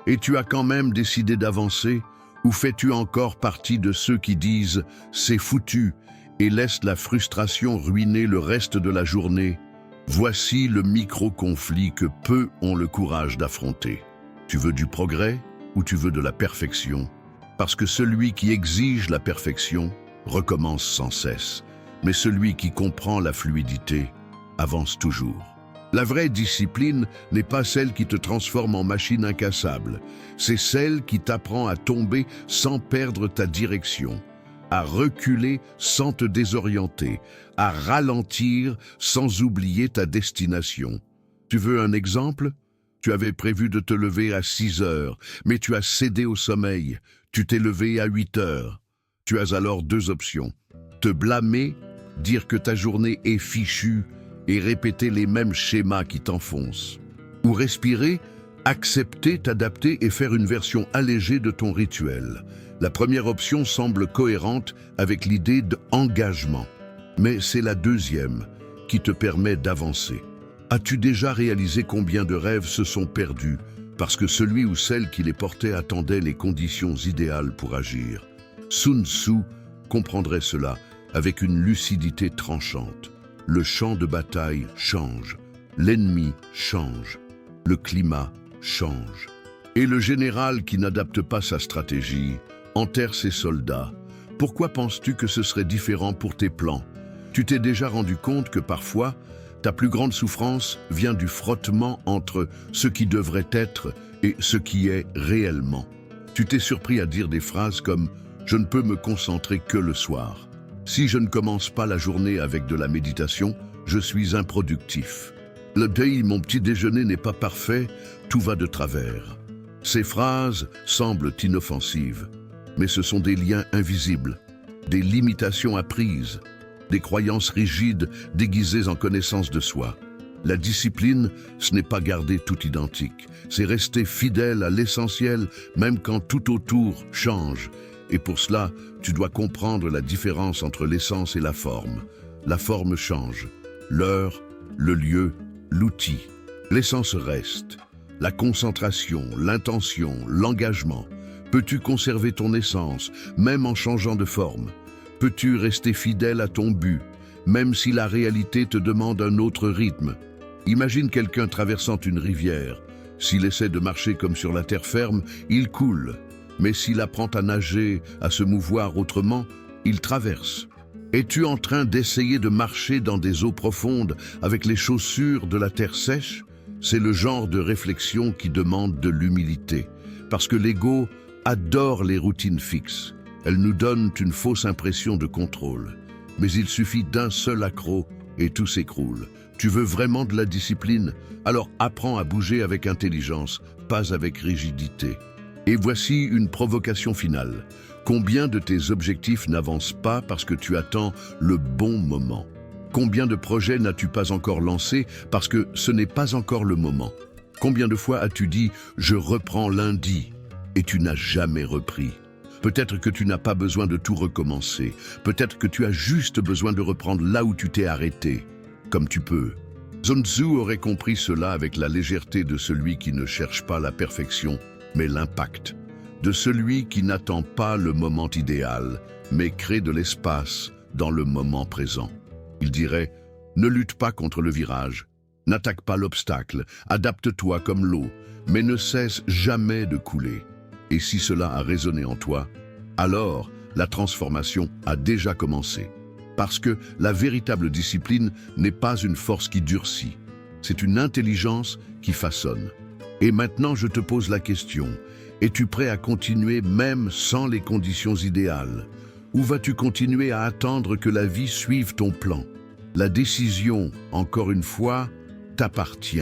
et tu as quand même décidé d'avancer, ou fais-tu encore partie de ceux qui disent « c'est foutu » et laissent la frustration ruiner le reste de la journée? Voici le micro-conflit que peu ont le courage d'affronter. Tu veux du progrès ou tu veux de la perfection? Parce que celui qui exige la perfection recommence sans cesse, mais celui qui comprend la fluidité avance toujours. La vraie discipline n'est pas celle qui te transforme en machine incassable, c'est celle qui t'apprend à tomber sans perdre ta direction, à reculer sans te désorienter, à ralentir sans oublier ta destination. Tu veux un exemple? Tu avais prévu de te lever à 6 heures, mais tu as cédé au sommeil. Tu t'es levé à 8 heures. Tu as alors deux options. Te blâmer, dire que ta journée est fichue et répéter les mêmes schémas qui t'enfoncent. Ou respirer, accepter, t'adapter et faire une version allégée de ton rituel. La première option semble cohérente avec l'idée d'engagement. Mais c'est la deuxième qui te permet d'avancer. As-tu déjà réalisé combien de rêves se sont perdus parce que celui ou celle qui les portait attendait les conditions idéales pour agir? Sun Tzu comprendrait cela avec une lucidité tranchante. Le champ de bataille change, l'ennemi change, le climat change. Et le général qui n'adapte pas sa stratégie enterre ses soldats. Pourquoi penses-tu que ce serait différent pour tes plans? Tu t'es déjà rendu compte que parfois, ta plus grande souffrance vient du frottement entre ce qui devrait être et ce qui est réellement. Tu t'es surpris à dire des phrases comme « Je ne peux me concentrer que le soir ». Si je ne commence pas la journée avec de la méditation, je suis improductif. Le day, mon petit déjeuner n'est pas parfait, tout va de travers. Ces phrases semblent inoffensives, mais ce sont des liens invisibles, des limitations apprises, des croyances rigides déguisées en connaissance de soi. La discipline, ce n'est pas garder tout identique, c'est rester fidèle à l'essentiel, même quand tout autour change. Et pour cela, tu dois comprendre la différence entre l'essence et la forme. La forme change, l'heure, le lieu, l'outil. L'essence reste. La concentration, l'intention, l'engagement. Peux-tu conserver ton essence, même en changeant de forme? Peux-tu rester fidèle à ton but, même si la réalité te demande un autre rythme? Imagine quelqu'un traversant une rivière. S'il essaie de marcher comme sur la terre ferme, il coule. Mais s'il apprend à nager, à se mouvoir autrement, il traverse. Es-tu en train d'essayer de marcher dans des eaux profondes avec les chaussures de la terre sèche? C'est le genre de réflexion qui demande de l'humilité. Parce que l'ego adore les routines fixes. Elles nous donnent une fausse impression de contrôle. Mais il suffit d'un seul accroc et tout s'écroule. Tu veux vraiment de la discipline? Alors apprends à bouger avec intelligence, pas avec rigidité. Et voici une provocation finale. Combien de tes objectifs n'avancent pas parce que tu attends le bon moment? Combien de projets n'as-tu pas encore lancés parce que ce n'est pas encore le moment? Combien de fois as-tu dit « je reprends lundi » et tu n'as jamais repris? Peut-être que tu n'as pas besoin de tout recommencer. Peut-être que tu as juste besoin de reprendre là où tu t'es arrêté, comme tu peux. Sun Tzu aurait compris cela avec la légèreté de celui qui ne cherche pas la perfection, mais l'impact, de celui qui n'attend pas le moment idéal, mais crée de l'espace dans le moment présent. Il dirait « Ne lutte pas contre le virage, n'attaque pas l'obstacle, adapte-toi comme l'eau, mais ne cesse jamais de couler. » Et si cela a résonné en toi, alors la transformation a déjà commencé. Parce que la véritable discipline n'est pas une force qui durcit, c'est une intelligence qui façonne. Et maintenant, je te pose la question, es-tu prêt à continuer même sans les conditions idéales? Ou vas-tu continuer à attendre que la vie suive ton plan? La décision, encore une fois, t'appartient.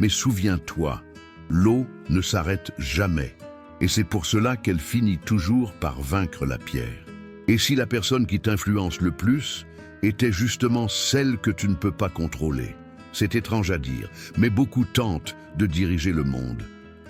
Mais souviens-toi, l'eau ne s'arrête jamais. Et c'est pour cela qu'elle finit toujours par vaincre la pierre. Et si la personne qui t'influence le plus était justement celle que tu ne peux pas contrôler? C'est étrange à dire, mais beaucoup tentent de diriger le monde,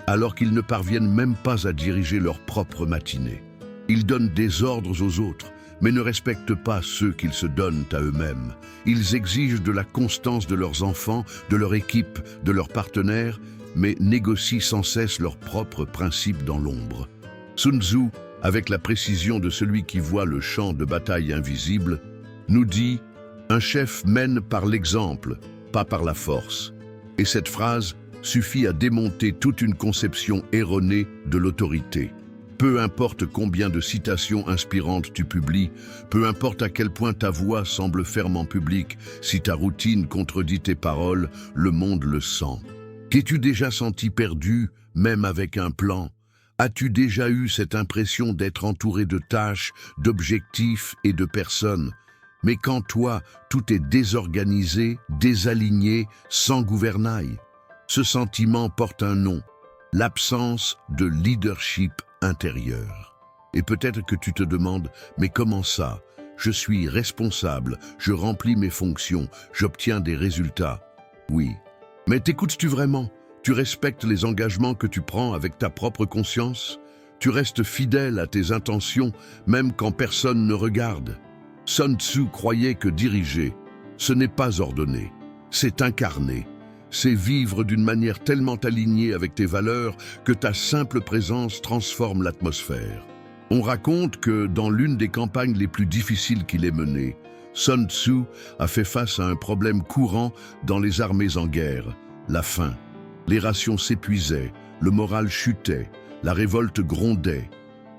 alors qu'ils ne parviennent même pas à diriger leur propre matinée. Ils donnent des ordres aux autres, mais ne respectent pas ceux qu'ils se donnent à eux-mêmes. Ils exigent de la constance de leurs enfants, de leur équipe, de leurs partenaires, mais négocient sans cesse leurs propres principes dans l'ombre. Sun Tzu, avec la précision de celui qui voit le champ de bataille invisible, nous dit « Un chef mène par l'exemple, pas par la force ». Et cette phrase suffit à démonter toute une conception erronée de l'autorité. Peu importe combien de citations inspirantes tu publies, peu importe à quel point ta voix semble ferme en public, si ta routine contredit tes paroles, le monde le sent. T'es-tu déjà senti perdu, même avec un plan? As-tu déjà eu cette impression d'être entouré de tâches, d'objectifs et de personnes? Mais quand toi, tout est désorganisé, désaligné, sans gouvernail, ce sentiment porte un nom, l'absence de leadership intérieur. Et peut-être que tu te demandes, mais comment ça? Je suis responsable, je remplis mes fonctions, j'obtiens des résultats. Oui. Mais t'écoutes-tu vraiment? Tu respectes les engagements que tu prends avec ta propre conscience? Tu restes fidèle à tes intentions, même quand personne ne regarde? Sun Tzu croyait que diriger, ce n'est pas ordonner, c'est incarner. C'est vivre d'une manière tellement alignée avec tes valeurs que ta simple présence transforme l'atmosphère. On raconte que dans l'une des campagnes les plus difficiles qu'il ait menées, Sun Tzu a fait face à un problème courant dans les armées en guerre, la faim. Les rations s'épuisaient, le moral chutait, la révolte grondait.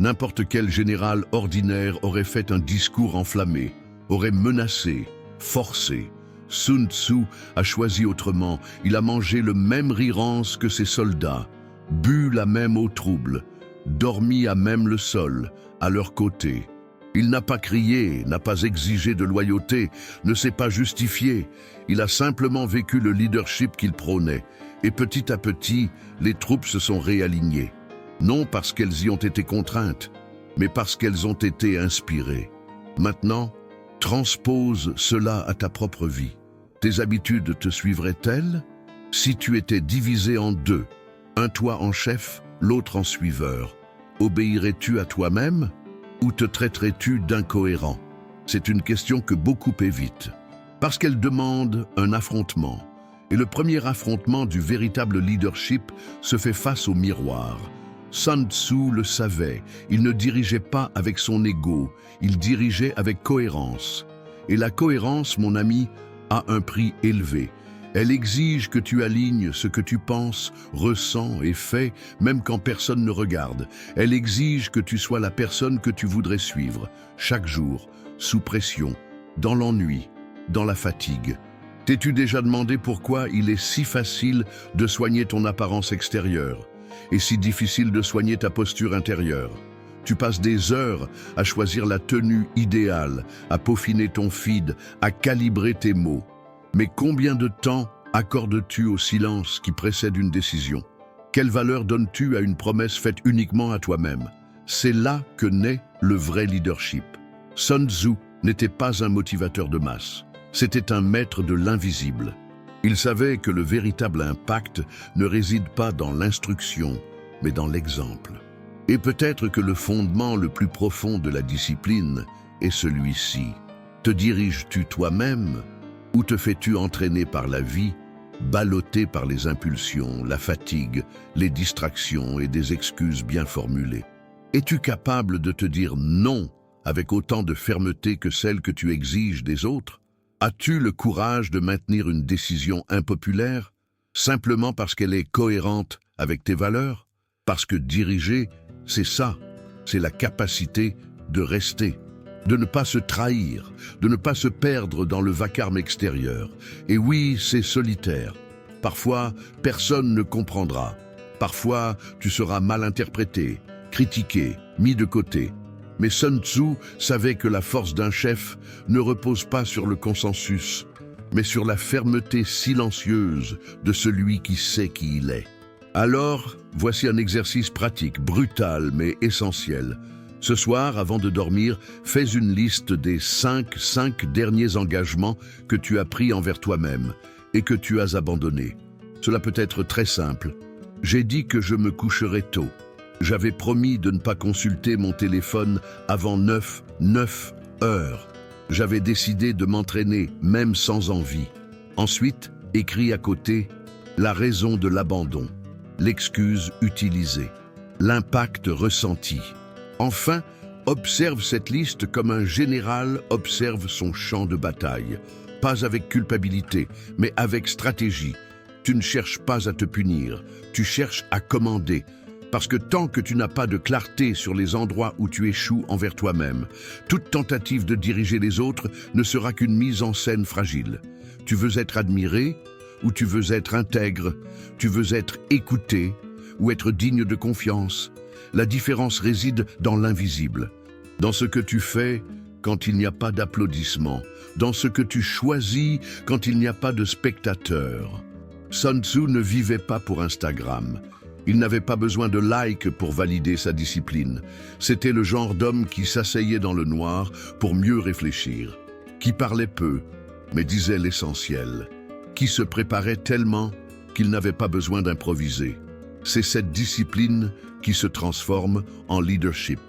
N'importe quel général ordinaire aurait fait un discours enflammé, aurait menacé, forcé. Sun Tzu a choisi autrement, il a mangé le même riz rance que ses soldats, bu la même eau trouble, dormi à même le sol, à leur côté. Il n'a pas crié, n'a pas exigé de loyauté, ne s'est pas justifié. Il a simplement vécu le leadership qu'il prônait. Et petit à petit, les troupes se sont réalignées. Non parce qu'elles y ont été contraintes, mais parce qu'elles ont été inspirées. Maintenant, transpose cela à ta propre vie. Tes habitudes te suivraient-elles? Si tu étais divisé en deux, un toi en chef, l'autre en suiveur, obéirais-tu à toi-même ou te traiterais-tu d'incohérent? C'est une question que beaucoup évitent, parce qu'elle demande un affrontement. Et le premier affrontement du véritable leadership se fait face au miroir. Sun Tzu le savait, il ne dirigeait pas avec son ego, il dirigeait avec cohérence. Et la cohérence, mon ami, a un prix élevé. Elle exige que tu alignes ce que tu penses, ressens et fais, même quand personne ne regarde. Elle exige que tu sois la personne que tu voudrais suivre, chaque jour, sous pression, dans l'ennui, dans la fatigue. T'es-tu déjà demandé pourquoi il est si facile de soigner ton apparence extérieure et si difficile de soigner ta posture intérieure? Tu passes des heures à choisir la tenue idéale, à peaufiner ton feed, à calibrer tes mots. Mais combien de temps accordes-tu au silence qui précède une décision? Quelle valeur donnes-tu à une promesse faite uniquement à toi-même? C'est là que naît le vrai leadership. Sun Tzu n'était pas un motivateur de masse, c'était un maître de l'invisible. Il savait que le véritable impact ne réside pas dans l'instruction, mais dans l'exemple. Et peut-être que le fondement le plus profond de la discipline est celui-ci. Te diriges-tu toi-même ou te fais-tu entraîner par la vie, ballotté par les impulsions, la fatigue, les distractions et des excuses bien formulées? Es-tu capable de te dire non avec autant de fermeté que celle que tu exiges des autres? As-tu le courage de maintenir une décision impopulaire simplement parce qu'elle est cohérente avec tes valeurs? Parce que diriger, c'est ça, c'est la capacité de rester, de ne pas se trahir, de ne pas se perdre dans le vacarme extérieur. Et oui, c'est solitaire. Parfois, personne ne comprendra. Parfois, tu seras mal interprété, critiqué, mis de côté. Mais Sun Tzu savait que la force d'un chef ne repose pas sur le consensus, mais sur la fermeté silencieuse de celui qui sait qui il est. Alors, voici un exercice pratique, brutal mais essentiel. Ce soir, avant de dormir, fais une liste des 5 derniers engagements que tu as pris envers toi-même et que tu as abandonnés. Cela peut être très simple. J'ai dit que je me coucherais tôt. J'avais promis de ne pas consulter mon téléphone avant 9 heures. J'avais décidé de m'entraîner, même sans envie. Ensuite, écris à côté la raison de l'abandon, l'excuse utilisée, l'impact ressenti. Enfin, observe cette liste comme un général observe son champ de bataille. Pas avec culpabilité, mais avec stratégie. Tu ne cherches pas à te punir, tu cherches à commander. Parce que tant que tu n'as pas de clarté sur les endroits où tu échoues envers toi-même, toute tentative de diriger les autres ne sera qu'une mise en scène fragile. Tu veux être admiré ou tu veux être intègre, tu veux être écouté ou être digne de confiance. La différence réside dans l'invisible, dans ce que tu fais quand il n'y a pas d'applaudissements, dans ce que tu choisis quand il n'y a pas de spectateurs. Sun Tzu ne vivait pas pour Instagram. Il n'avait pas besoin de likes pour valider sa discipline. C'était le genre d'homme qui s'asseyait dans le noir pour mieux réfléchir, qui parlait peu, mais disait l'essentiel, qui se préparait tellement qu'il n'avait pas besoin d'improviser. C'est cette discipline qui se transforme en leadership.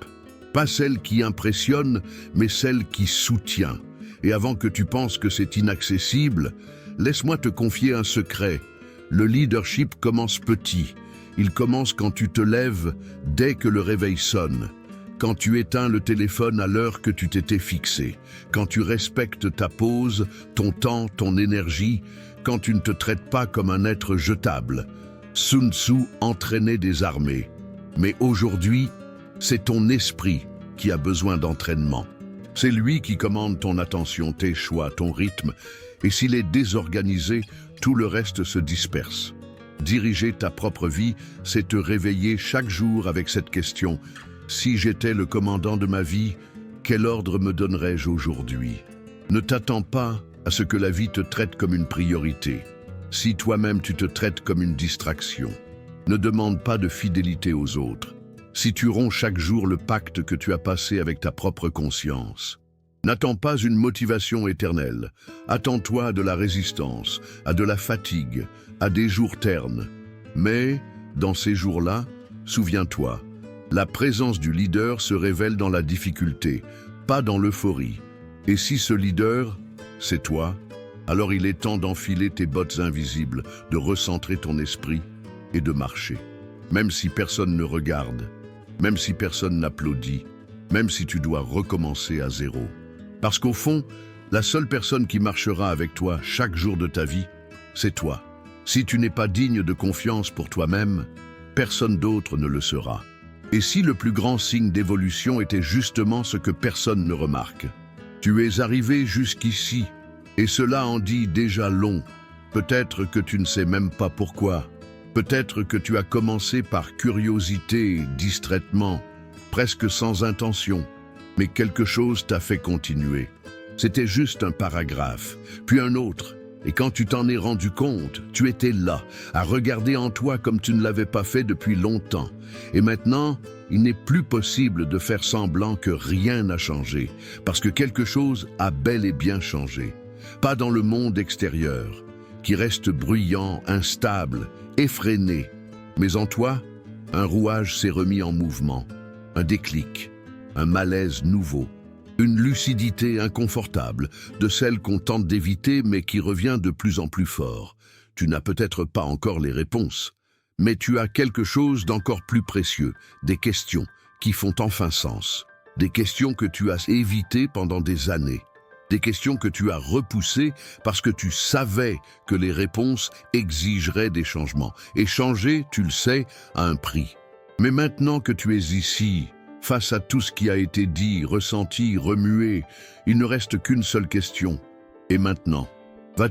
Pas celle qui impressionne, mais celle qui soutient. Et avant que tu penses que c'est inaccessible, laisse-moi te confier un secret. Le leadership commence petit. Il commence quand tu te lèves dès que le réveil sonne, quand tu éteins le téléphone à l'heure que tu t'étais fixé, quand tu respectes ta pause, ton temps, ton énergie, quand tu ne te traites pas comme un être jetable. Sun Tzu entraînait des armées, mais aujourd'hui, c'est ton esprit qui a besoin d'entraînement. C'est lui qui commande ton attention, tes choix, ton rythme, et s'il est désorganisé, tout le reste se disperse. Diriger ta propre vie, c'est te réveiller chaque jour avec cette question. Si j'étais le commandant de ma vie, quel ordre me donnerais-je aujourd'hui? Ne t'attends pas à ce que la vie te traite comme une priorité. Si toi-même tu te traites comme une distraction, ne demande pas de fidélité aux autres. Si tu romps chaque jour le pacte que tu as passé avec ta propre conscience, n'attends pas une motivation éternelle. Attends-toi à de la résistance, à de la fatigue, à des jours ternes. Mais, dans ces jours-là, souviens-toi, la présence du leader se révèle dans la difficulté, pas dans l'euphorie. Et si ce leader, c'est toi, alors il est temps d'enfiler tes bottes invisibles, de recentrer ton esprit et de marcher. Même si personne ne regarde, même si personne n'applaudit, même si tu dois recommencer à zéro. Parce qu'au fond, la seule personne qui marchera avec toi chaque jour de ta vie, c'est toi. Si tu n'es pas digne de confiance pour toi-même, personne d'autre ne le sera. Et si le plus grand signe d'évolution était justement ce que personne ne remarque? Tu es arrivé jusqu'ici, et cela en dit déjà long. Peut-être que tu ne sais même pas pourquoi. Peut-être que tu as commencé par curiosité, distraitement, presque sans intention. Mais quelque chose t'a fait continuer. C'était juste un paragraphe, puis un autre. Et quand tu t'en es rendu compte, tu étais là, à regarder en toi comme tu ne l'avais pas fait depuis longtemps. Et maintenant, il n'est plus possible de faire semblant que rien n'a changé, parce que quelque chose a bel et bien changé. Pas dans le monde extérieur, qui reste bruyant, instable, effréné. Mais en toi, un rouage s'est remis en mouvement, un déclic, un malaise nouveau, une lucidité inconfortable, de celle qu'on tente d'éviter mais qui revient de plus en plus fort. Tu n'as peut-être pas encore les réponses, mais tu as quelque chose d'encore plus précieux, des questions qui font enfin sens, des questions que tu as évitées pendant des années. Des questions que tu as repoussées parce que tu savais que les réponses exigeraient des changements. Et changer, tu le sais, a un prix. Mais maintenant que tu es ici, face à tout ce qui a été dit, ressenti, remué, il ne reste qu'une seule question. Et maintenant ?